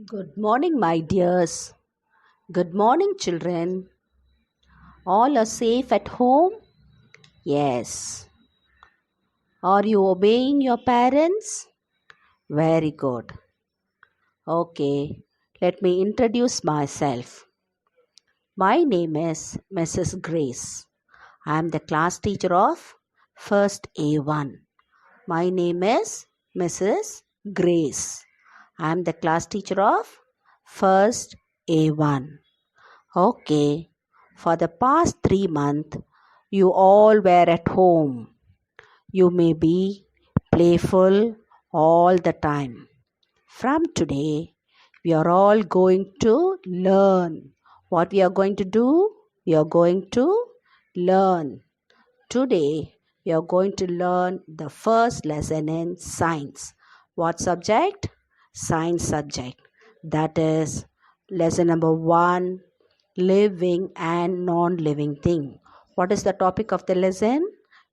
Good morning, my dears. Good morning, children. All are safe at home? Yes. Are you obeying your parents? Very good. Okay, let me introduce myself. My name is Mrs. Grace. I am the class teacher of First A1. My name is Mrs. Grace. I am the class teacher of First A1. Okay, for the past 3 months, you all were at home. You may be playful all the time. From today, we are all going to learn. What we are going to do? We are going to learn. Today, we are going to learn the first lesson in science. What subject? Science subject. That is lesson number 1, living and non-living thing. What is the topic of the lesson?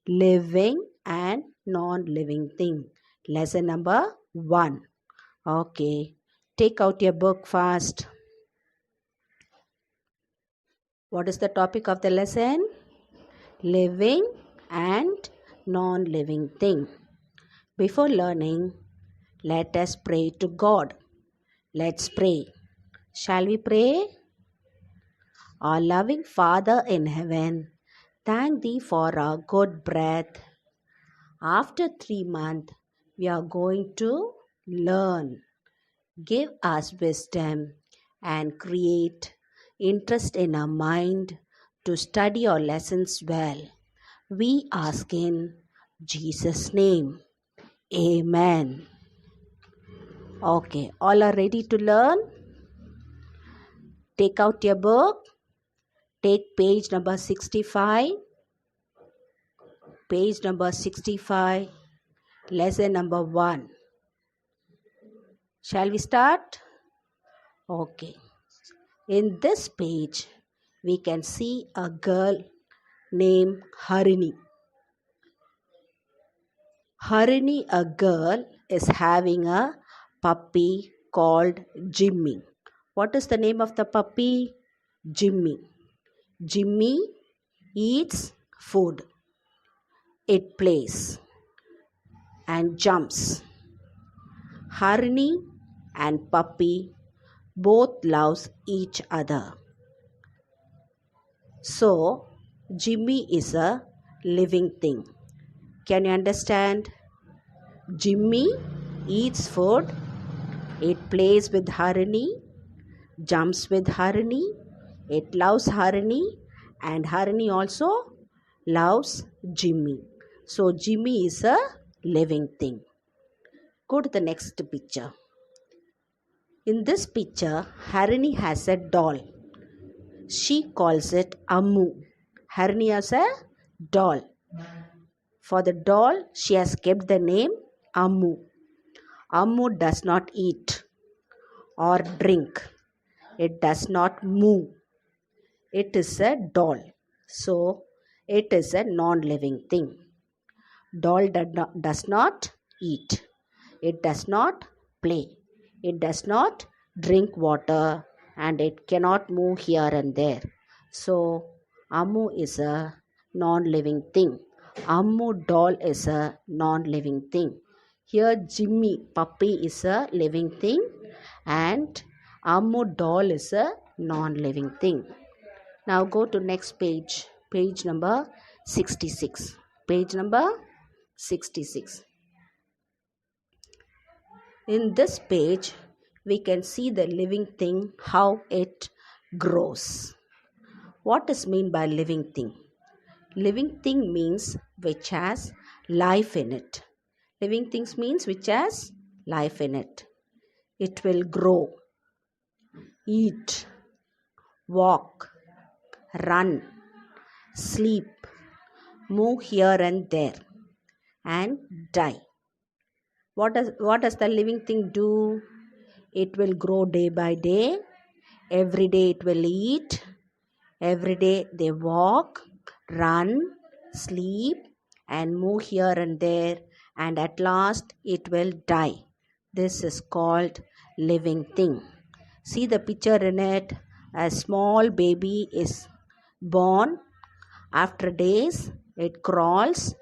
Living and non-living thing. Lesson number 1. Okay, take out your book fast. What is the topic of the lesson? Living and non-living thing. Before learning, let us pray to God. Let's pray. Shall we pray? Our loving Father in heaven, thank Thee for our good breath. After 3 months, we are going to learn. Give us wisdom and create interest in our mind to study our lessons well. We ask in Jesus' name. Amen. Okay, all are ready to learn? Take out your book. Take page number 65. Page number 65. Lesson number 1. Shall we start? Okay. In this page, we can see a girl named Harini. Harini, a girl, is having a puppy called Jimmy. What is the name of the puppy? Jimmy. Jimmy eats food. It plays and jumps. Harini and puppy both loves each other. So, Jimmy is a living thing. Can you understand? Jimmy eats food. It plays with Harini, jumps with Harini. It loves Harini, and Harini also loves Jimmy. So, Jimmy is a living thing. Go to the next picture. In this picture, Harini has a doll. She calls it Ammu. Harini has a doll. For the doll, she has kept the name Ammu. Ammu does not eat or drink. It does not move. It is a doll. So, it is a non-living thing. Doll does not eat. It does not play. It does not drink water, and it cannot move here and there. So, Ammu is a non-living thing. Ammu doll is a non-living thing. Here Jimmy puppy is a living thing, and Ammu doll is a non-living thing. Now go to next page. Page number 66. Page number 66. In this page, we can see the living thing, how it grows. What is meant by living thing? Living thing means which has life in it. Living things means which has life in it. It will grow, eat, walk, run, sleep, move here and there, and die. What does the living thing do? It will grow day by day. Every day it will eat. Every day they walk, run, sleep, and move here and there, and at last it will die. This is called living thing. See the picture in it. A small baby is born. After days, it crawls,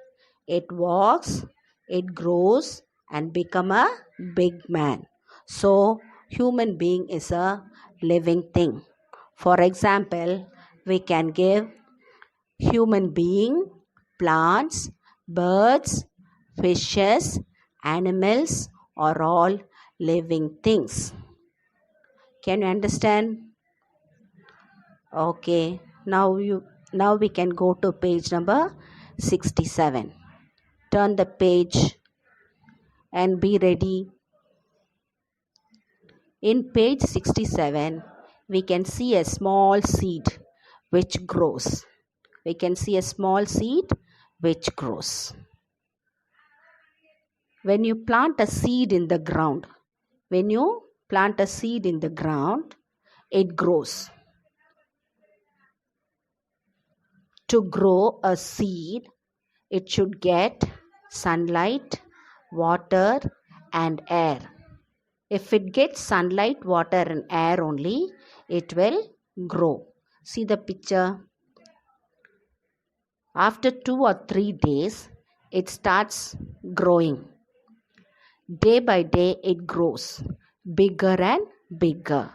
it walks, it grows and become a big man. So, human being is a living thing. For example, we can give human being, plants, birds, fishes, animals are all living things. Can you understand? Okay. Now we can go to page number 67. Turn the page and be ready. In page 67, we can see a small seed which grows. We can see a small seed which grows. When you plant a seed in the ground, it grows. To grow a seed, it should get sunlight, water, and air. If it gets sunlight, water, and air only, it will grow. See the picture. After 2 or 3 days, it starts growing. Day by day, it grows bigger and bigger.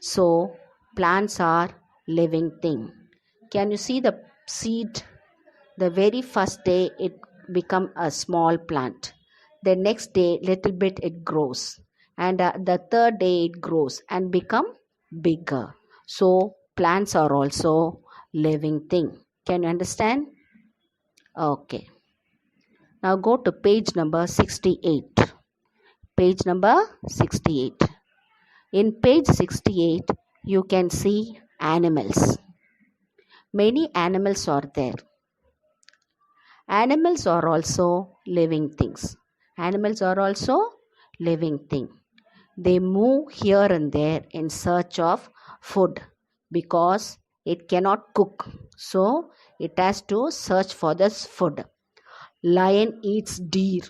So, plants are living thing. Can you see the seed? The very first day, it become a small plant. The next day, little bit it grows. And the third day, it grows and become bigger. So, plants are also living thing. Can you understand? Okay. Now go to page number 68. Page number 68. In page 68, you can see animals. Many animals are there. Animals are also living things. Animals are also living thing. They move here and there in search of food because it cannot cook. So it has to search for this food. Lion eats deer.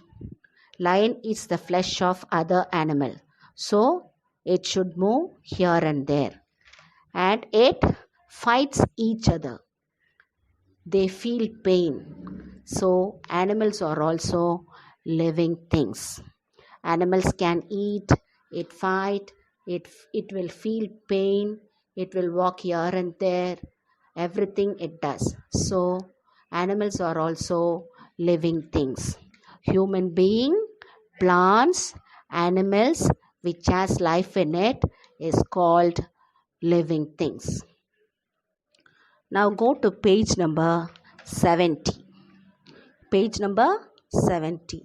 Lion eats the flesh of other animal. So it should move here and there. And it fights each other. They feel pain. So animals are also living things. Animals can eat, it fight, it will feel pain, it will walk here and there, everything it does. So animals are also living things. Human being, plants, animals which has life in it is called living things. Now go to page number 70. Page number 70.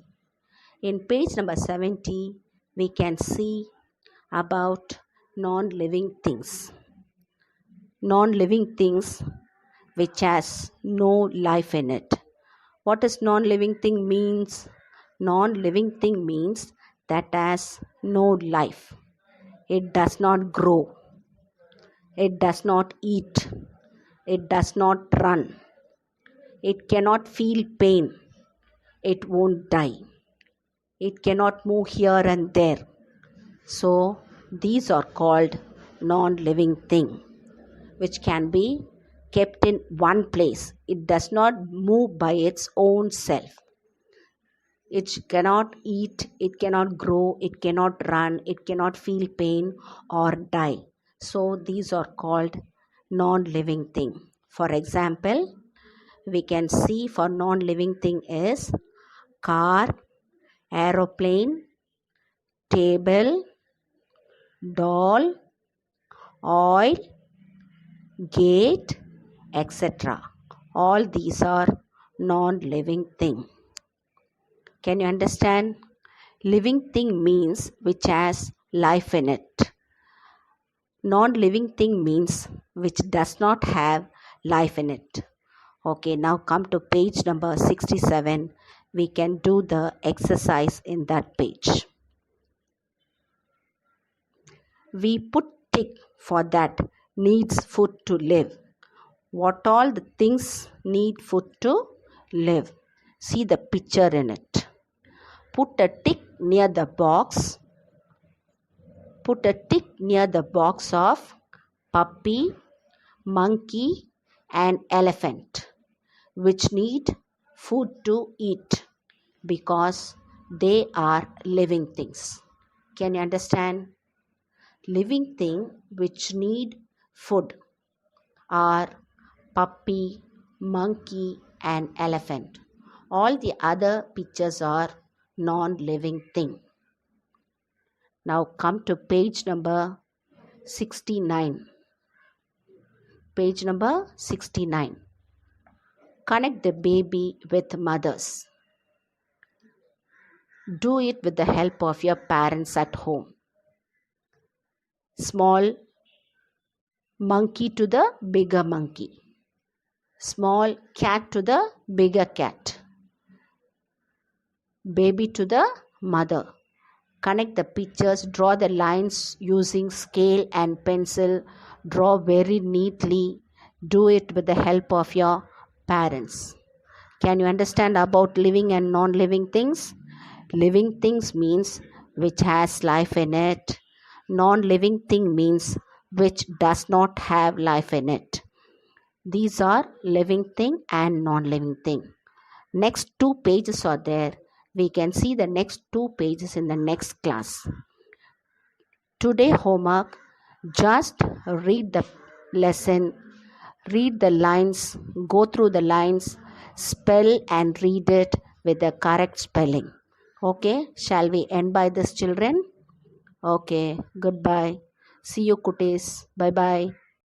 In page number 70, we can see about non-living things. Non-living things which has no life in it. What does non-living thing means? Non-living thing means that has no life. It does not grow. It does not eat. It does not run. It cannot feel pain. It won't die. It cannot move here and there. So these are called non-living thing, which can be kept in one place. It does not move by its own self. It cannot eat, it cannot grow, it cannot run, it cannot feel pain or die. So these are called non-living thing. For example, we can see for non-living thing is car, aeroplane, table, doll, oil, gate, etc. All these are non-living thing. Can you understand? Living thing means which has life in it. Non-living thing means which does not have life in it. Okay, now come to page number 67. We can do the exercise in that page. We put tick for that needs food to live. What all the things need food to live? See the picture in it. Put a tick near the box Put a tick near the box of puppy, monkey, and elephant, which need food to eat because they are living things. Can you understand? Living thing which need food are puppy, monkey, and elephant. All the other pictures are non-living thing. Now come to page number 69. Page number 69. Connect the baby with mothers. Do it with the help of your parents at home. Small monkey to the bigger monkey. Small cat to the bigger cat. Baby to the mother. Connect the pictures, draw the lines using scale and pencil. Draw very neatly. Do it with the help of your parents. Can you understand about living and non-living things? Living things means which has life in it. Non-living thing means which does not have life in it. These are living thing and non-living thing. Next 2 pages are there. We can see the next 2 pages in the next class. Today homework, just read the lesson, read the lines, go through the lines, spell and read it with the correct spelling. Okay, shall we end by this, children? Okay, goodbye. See you, cuties. Bye bye.